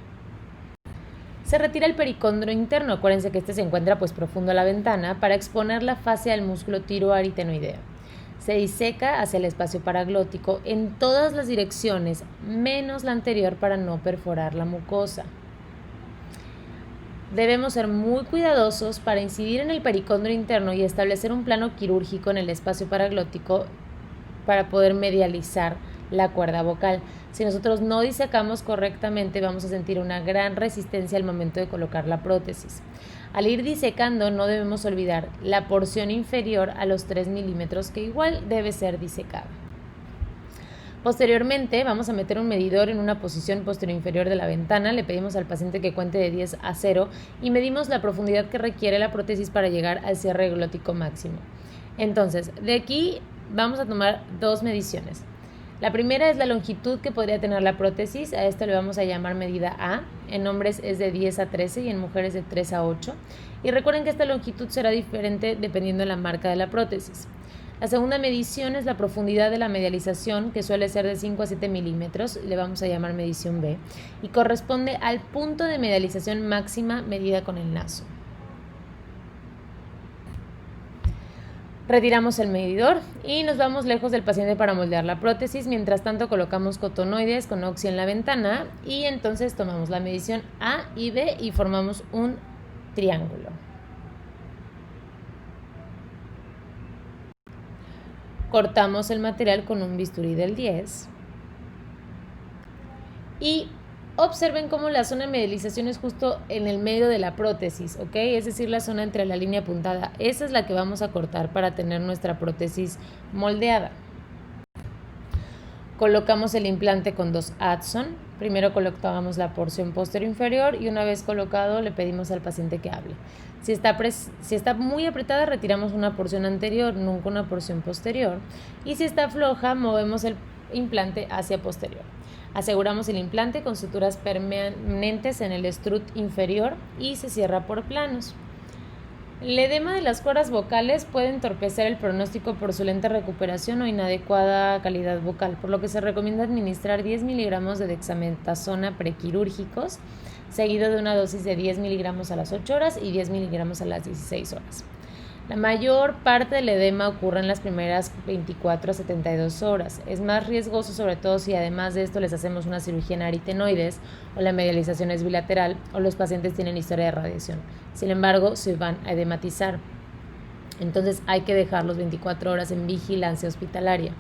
Se retira el pericondrio interno, acuérdense que este se encuentra profundo a la ventana, para exponer la fascia del músculo tiroaritenoideo. Se diseca hacia el espacio paraglótico en todas las direcciones, menos la anterior para no perforar la mucosa. Debemos ser muy cuidadosos para incidir en el pericondrio interno y establecer un plano quirúrgico en el espacio paraglótico para poder medializar la cuerda vocal. Si nosotros no disecamos correctamente, vamos a sentir una gran resistencia al momento de colocar la prótesis. Al ir disecando, no debemos olvidar la porción inferior a los 3 milímetros, que igual debe ser disecada. Posteriormente, vamos a meter un medidor en una posición posterior inferior de la ventana. Le pedimos al paciente que cuente de 10 a 0 y medimos la profundidad que requiere la prótesis para llegar al cierre glótico máximo. Entonces, de aquí vamos a tomar 2 mediciones. La primera es la longitud que podría tener la prótesis. A esto le vamos a llamar medida A. En hombres es de 10 a 13 y en mujeres de 3 a 8. Y recuerden que esta longitud será diferente dependiendo de la marca de la prótesis. La segunda medición es la profundidad de la medialización, que suele ser de 5 a 7 milímetros, le vamos a llamar medición B, y corresponde al punto de medialización máxima medida con el naso. Retiramos el medidor y nos vamos lejos del paciente para moldear la prótesis. Mientras tanto colocamos cotonoides con oxi en la ventana y entonces tomamos la medición A y B y formamos un triángulo. Cortamos el material con un bisturí del 10 y observen cómo la zona de medialización es justo en el medio de la prótesis, ¿ok? Es decir, la zona entre la línea apuntada. Esa es la que vamos a cortar para tener nuestra prótesis moldeada. Colocamos el implante con 2 Adson. Primero colocamos la porción posterior inferior y una vez colocado le pedimos al paciente que hable. Si está muy apretada, retiramos una porción anterior, nunca una porción posterior. Y si está floja, movemos el implante hacia posterior. Aseguramos el implante con suturas permanentes en el Struth inferior y se cierra por planos. El edema de las cuerdas vocales puede entorpecer el pronóstico por su lenta recuperación o inadecuada calidad vocal, por lo que se recomienda administrar 10 miligramos de dexametasona prequirúrgicos, seguido de una dosis de 10 miligramos a las 8 horas y 10 miligramos a las 16 horas. La mayor parte del edema ocurre en las primeras 24 a 72 horas. Es más riesgoso, sobre todo si además de esto les hacemos una cirugía en aritenoides o la medialización es bilateral o los pacientes tienen historia de radiación. Sin embargo, se van a edematizar. Entonces hay que dejarlos 24 horas en vigilancia hospitalaria.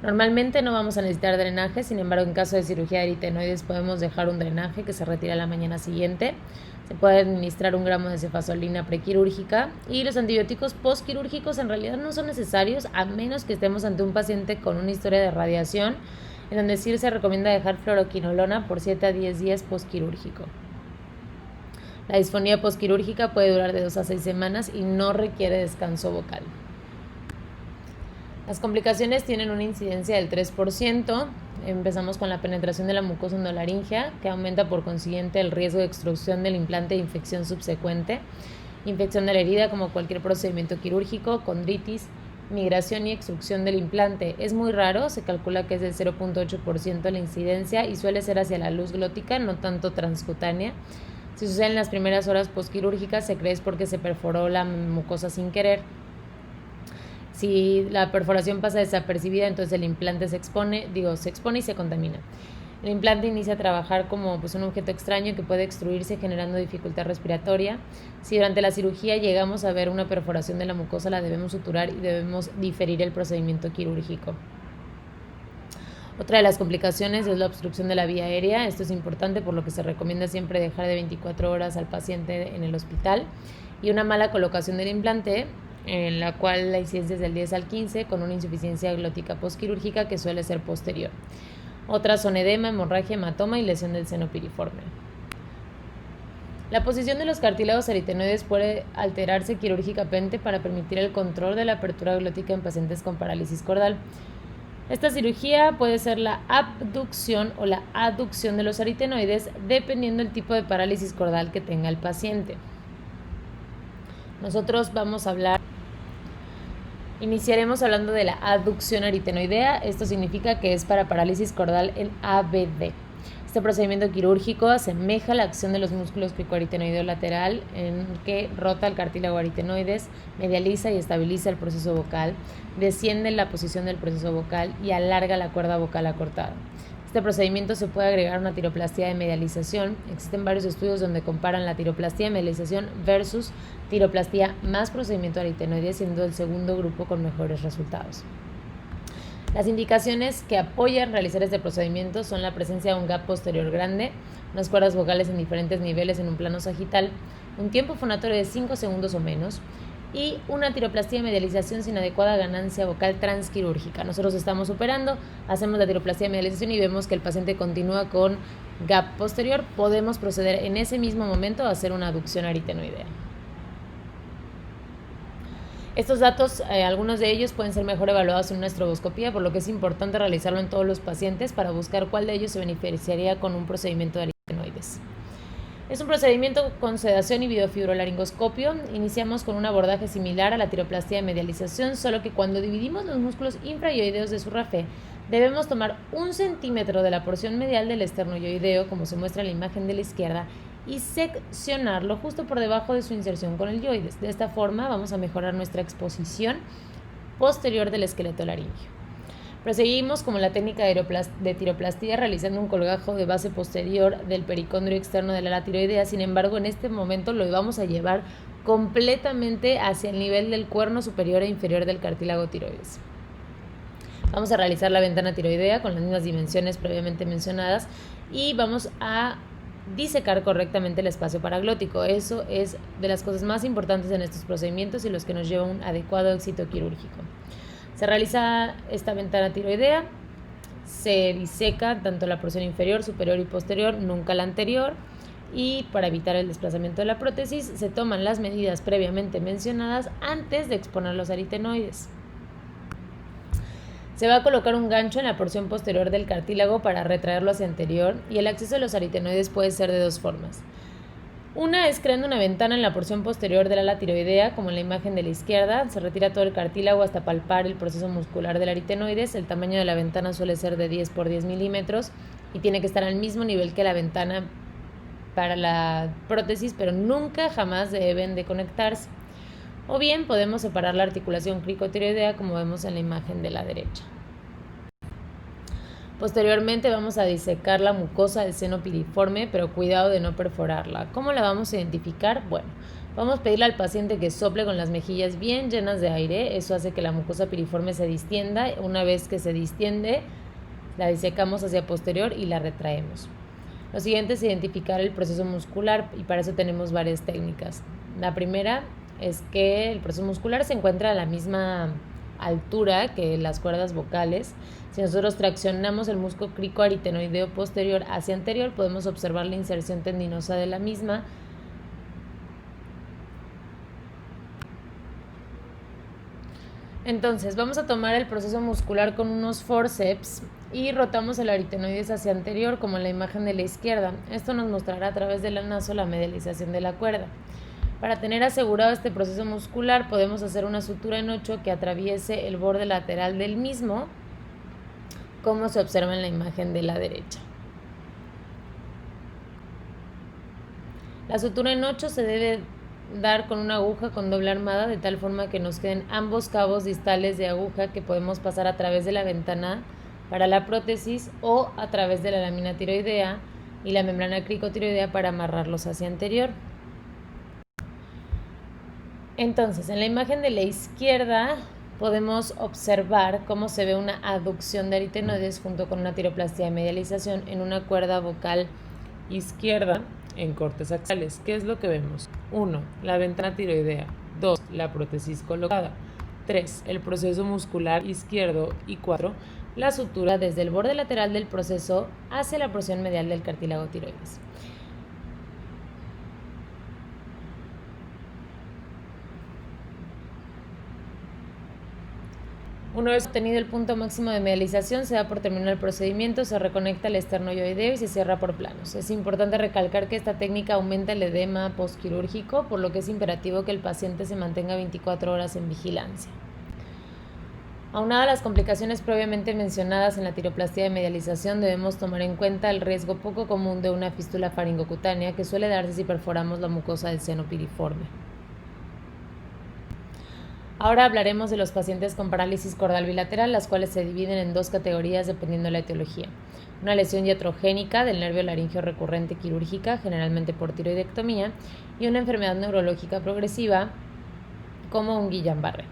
Normalmente no vamos a necesitar drenaje, sin embargo en caso de cirugía de aritenoides podemos dejar un drenaje que se retira la mañana siguiente. Se puede administrar 1 gramo de cefazolina prequirúrgica y los antibióticos postquirúrgicos en realidad no son necesarios a menos que estemos ante un paciente con una historia de radiación, en donde sí se recomienda dejar fluoroquinolona por 7 a 10 días postquirúrgico. La disfonía postquirúrgica puede durar de 2 a 6 semanas y no requiere descanso vocal. Las complicaciones tienen una incidencia del 3%. Empezamos con la penetración de la mucosa endolaríngea, que aumenta por consiguiente el riesgo de extrusión del implante e infección subsecuente, infección de la herida como cualquier procedimiento quirúrgico, condritis, migración y extrusión del implante. Es muy raro, se calcula que es del 0.8% la incidencia y suele ser hacia la luz glótica, no tanto transcutánea. Si sucede en las primeras horas postquirúrgicas, se cree es porque se perforó la mucosa sin querer. Si la perforación pasa desapercibida, entonces el implante se expone y se contamina. El implante inicia a trabajar como un objeto extraño que puede extruirse generando dificultad respiratoria. Si durante la cirugía llegamos a ver una perforación de la mucosa, la debemos suturar y debemos diferir el procedimiento quirúrgico. Otra de las complicaciones es la obstrucción de la vía aérea. Esto es importante, por lo que se recomienda siempre dejar de 24 horas al paciente en el hospital. Y una mala colocación del implante, en la cual la incidencia es del 10 al 15, con una insuficiencia glótica postquirúrgica que suele ser posterior. Otras son edema, hemorragia, hematoma y lesión del seno piriforme. La posición de los cartílagos aritenoides puede alterarse quirúrgicamente para permitir el control de la apertura glótica en pacientes con parálisis cordal. Esta cirugía puede ser la abducción o la aducción de los aritenoides, dependiendo del tipo de parálisis cordal que tenga el paciente. Nosotros iniciaremos hablando de la aducción aritenoidea. Esto significa que es para parálisis cordal en ABD. Este procedimiento quirúrgico asemeja la acción de los músculos cricoaritenoideo lateral, en que rota el cartílago aritenoides, medializa y estabiliza el proceso vocal, desciende la posición del proceso vocal y alarga la cuerda vocal acortada. Este procedimiento se puede agregar una tiroplastía de medialización. Existen varios estudios donde comparan la tiroplastía de medialización versus tiroplastía más procedimiento aritenoide, siendo el segundo grupo con mejores resultados. Las indicaciones que apoyan realizar este procedimiento son la presencia de un gap posterior grande, unas cuerdas vocales en diferentes niveles en un plano sagital, un tiempo fonatorio de 5 segundos o menos, y una tiroplastía de medialización sin adecuada ganancia vocal transquirúrgica. Nosotros estamos operando, hacemos la tiroplastía de medialización y vemos que el paciente continúa con gap posterior. Podemos proceder en ese mismo momento a hacer una aducción aritenoidea. Estos datos, algunos de ellos pueden ser mejor evaluados en una estroboscopía, por lo que es importante realizarlo en todos los pacientes para buscar cuál de ellos se beneficiaría con un procedimiento de aritenoides. Es un procedimiento con sedación y videofibrolaringoscopio. Iniciamos con un abordaje similar a la tiroplastía de medialización, solo que cuando dividimos los músculos infrayoideos de su rafé, debemos tomar 1 centímetro de la porción medial del esternoyoideo, como se muestra en la imagen de la izquierda, y seccionarlo justo por debajo de su inserción con el yoides. De esta forma vamos a mejorar nuestra exposición posterior del esqueleto laríngeo. Proseguimos con la técnica de tiroplastía realizando un colgajo de base posterior del pericondrio externo de la ala tiroidea. Sin embargo, en este momento lo vamos a llevar completamente hacia el nivel del cuerno superior e inferior del cartílago tiroides. Vamos a realizar la ventana tiroidea con las mismas dimensiones previamente mencionadas y vamos a disecar correctamente el espacio paraglótico. Eso es de las cosas más importantes en estos procedimientos y los que nos lleva a un adecuado éxito quirúrgico. Se realiza esta ventana tiroidea, se diseca tanto la porción inferior, superior y posterior, nunca la anterior, y para evitar el desplazamiento de la prótesis se toman las medidas previamente mencionadas antes de exponer los aritenoides. Se va a colocar un gancho en la porción posterior del cartílago para retraerlo hacia anterior, y el acceso a los aritenoides puede ser de dos formas. Una es creando una ventana en la porción posterior del ala tiroidea, como en la imagen de la izquierda. Se retira todo el cartílago hasta palpar el proceso muscular del aritenoides. El tamaño de la ventana suele ser de 10 por 10 milímetros y tiene que estar al mismo nivel que la ventana para la prótesis, pero nunca jamás deben de conectarse. O bien podemos separar la articulación cricotiroidea, como vemos en la imagen de la derecha. Posteriormente vamos a disecar la mucosa del seno piriforme, pero cuidado de no perforarla. ¿Cómo la vamos a identificar? Bueno, vamos a pedirle al paciente que sople con las mejillas bien llenas de aire. Eso hace que la mucosa piriforme se distienda. Una vez que se distiende, la disecamos hacia posterior y la retraemos. Lo siguiente es identificar el proceso muscular y para eso tenemos varias técnicas. La primera es que el proceso muscular se encuentra a la misma altura que las cuerdas vocales. Si nosotros traccionamos el músculo cricoaritenoideo posterior hacia anterior, podemos observar la inserción tendinosa de la misma. Entonces, vamos a tomar el proceso muscular con unos forceps y rotamos el aritenoides hacia anterior, como en la imagen de la izquierda. Esto nos mostrará a través del anaso la medialización de la cuerda. Para tener asegurado este proceso muscular, podemos hacer una sutura en 8 que atraviese el borde lateral del mismo, como se observa en la imagen de la derecha. La sutura en 8 se debe dar con una aguja con doble armada, de tal forma que nos queden ambos cabos distales de aguja que podemos pasar a través de la ventana para la prótesis o a través de la lámina tiroidea y la membrana cricotiroidea para amarrarlos hacia anterior. Entonces, en la imagen de la izquierda podemos observar cómo se ve una aducción de aritenoides junto con una tiroplastía de medialización en una cuerda vocal izquierda en cortes axiales. ¿Qué es lo que vemos? 1. La ventana tiroidea. 2. La prótesis colocada. 3. El proceso muscular izquierdo. Y 4. La sutura desde el borde lateral del proceso hacia la porción medial del cartílago tiroides. Una vez obtenido el punto máximo de medialización, se da por terminado el procedimiento, se reconecta el esternoioideo y se cierra por planos. Es importante recalcar que esta técnica aumenta el edema postquirúrgico, por lo que es imperativo que el paciente se mantenga 24 horas en vigilancia. Aunado a las complicaciones previamente mencionadas en la tiroplastía de medialización, debemos tomar en cuenta el riesgo poco común de una fístula faringocutánea que suele darse si perforamos la mucosa del seno piriforme. Ahora hablaremos de los pacientes con parálisis cordal bilateral, las cuales se dividen en dos categorías dependiendo de la etiología. Una lesión iatrogénica del nervio laringio recurrente quirúrgica, generalmente por tiroidectomía, y una enfermedad neurológica progresiva, como un Guillain-Barré.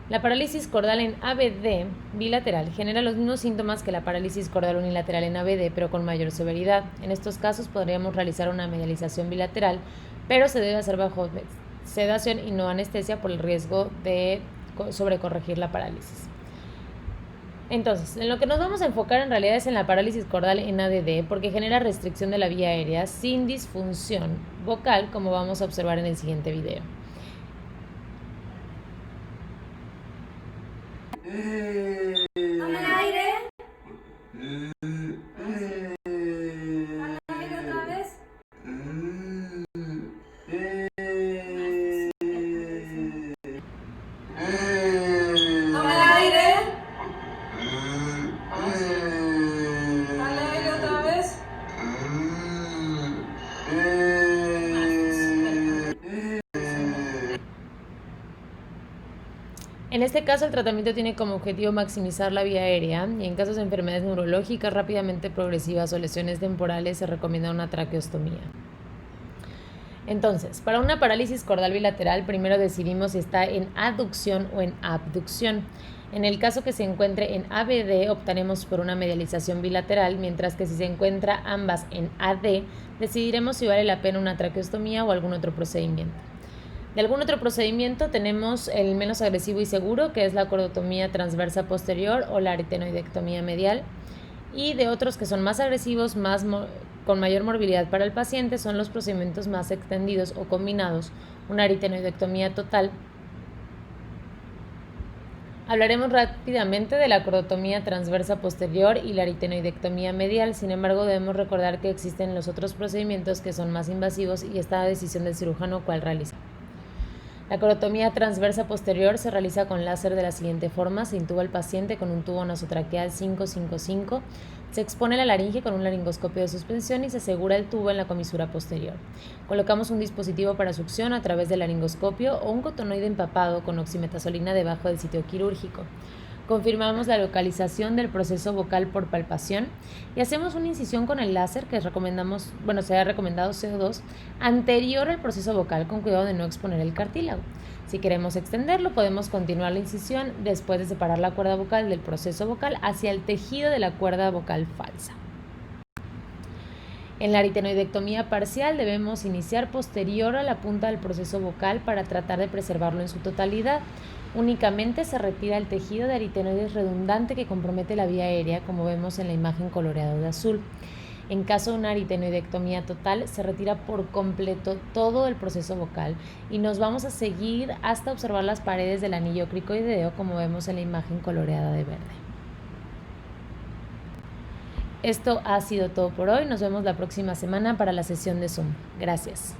La parálisis cordal en ABD bilateral genera los mismos síntomas que la parálisis cordal unilateral en ABD, pero con mayor severidad. En estos casos podríamos realizar una medialización bilateral, pero se debe hacer bajo sedación y no anestesia por el riesgo de sobrecorregir la parálisis. Entonces, en lo que nos vamos a enfocar en realidad es en la parálisis cordal en ADD, porque genera restricción de la vía aérea sin disfunción vocal, como vamos a observar en el siguiente video. Dame aire. Dame aire otra vez. Dame aire. Dale aire otra vez. En este caso, el tratamiento tiene como objetivo maximizar la vía aérea y en casos de enfermedades neurológicas rápidamente progresivas o lesiones temporales se recomienda una traqueostomía. Entonces, para una parálisis cordal bilateral, primero decidimos si está en aducción o en abducción. En el caso que se encuentre en ABD, optaremos por una medialización bilateral, mientras que si se encuentra ambas en AD, decidiremos si vale la pena una traqueostomía o algún otro procedimiento. De algún otro procedimiento tenemos el menos agresivo y seguro, que es la cordotomía transversa posterior o la aritenoidectomía medial. Y de otros que son más agresivos, con mayor morbilidad para el paciente, son los procedimientos más extendidos o combinados, una aritenoidectomía total. Hablaremos rápidamente de la cordotomía transversa posterior y la aritenoidectomía medial. Sin embargo, debemos recordar que existen los otros procedimientos que son más invasivos y está a decisión del cirujano cuál realizar. La cordotomía transversa posterior se realiza con láser de la siguiente forma: se intuba al paciente con un tubo nasotraqueal 555, se expone la laringe con un laringoscopio de suspensión y se asegura el tubo en la comisura posterior. Colocamos un dispositivo para succión a través del laringoscopio o un cotonoide empapado con oximetazolina debajo del sitio quirúrgico. Confirmamos la localización del proceso vocal por palpación y hacemos una incisión con el láser que se ha recomendado CO2 anterior al proceso vocal, con cuidado de no exponer el cartílago. Si queremos extenderlo, podemos continuar la incisión después de separar la cuerda vocal del proceso vocal hacia el tejido de la cuerda vocal falsa. En la aritenoidectomía parcial debemos iniciar posterior a la punta del proceso vocal para tratar de preservarlo en su totalidad. Únicamente se retira el tejido de aritenoides redundante que compromete la vía aérea, como vemos en la imagen coloreado de azul. En caso de una aritenoidectomía total, se retira por completo todo el proceso vocal y nos vamos a seguir hasta observar las paredes del anillo cricoideo, como vemos en la imagen coloreada de verde. Esto ha sido todo por hoy. Nos vemos la próxima semana para la sesión de Zoom. Gracias.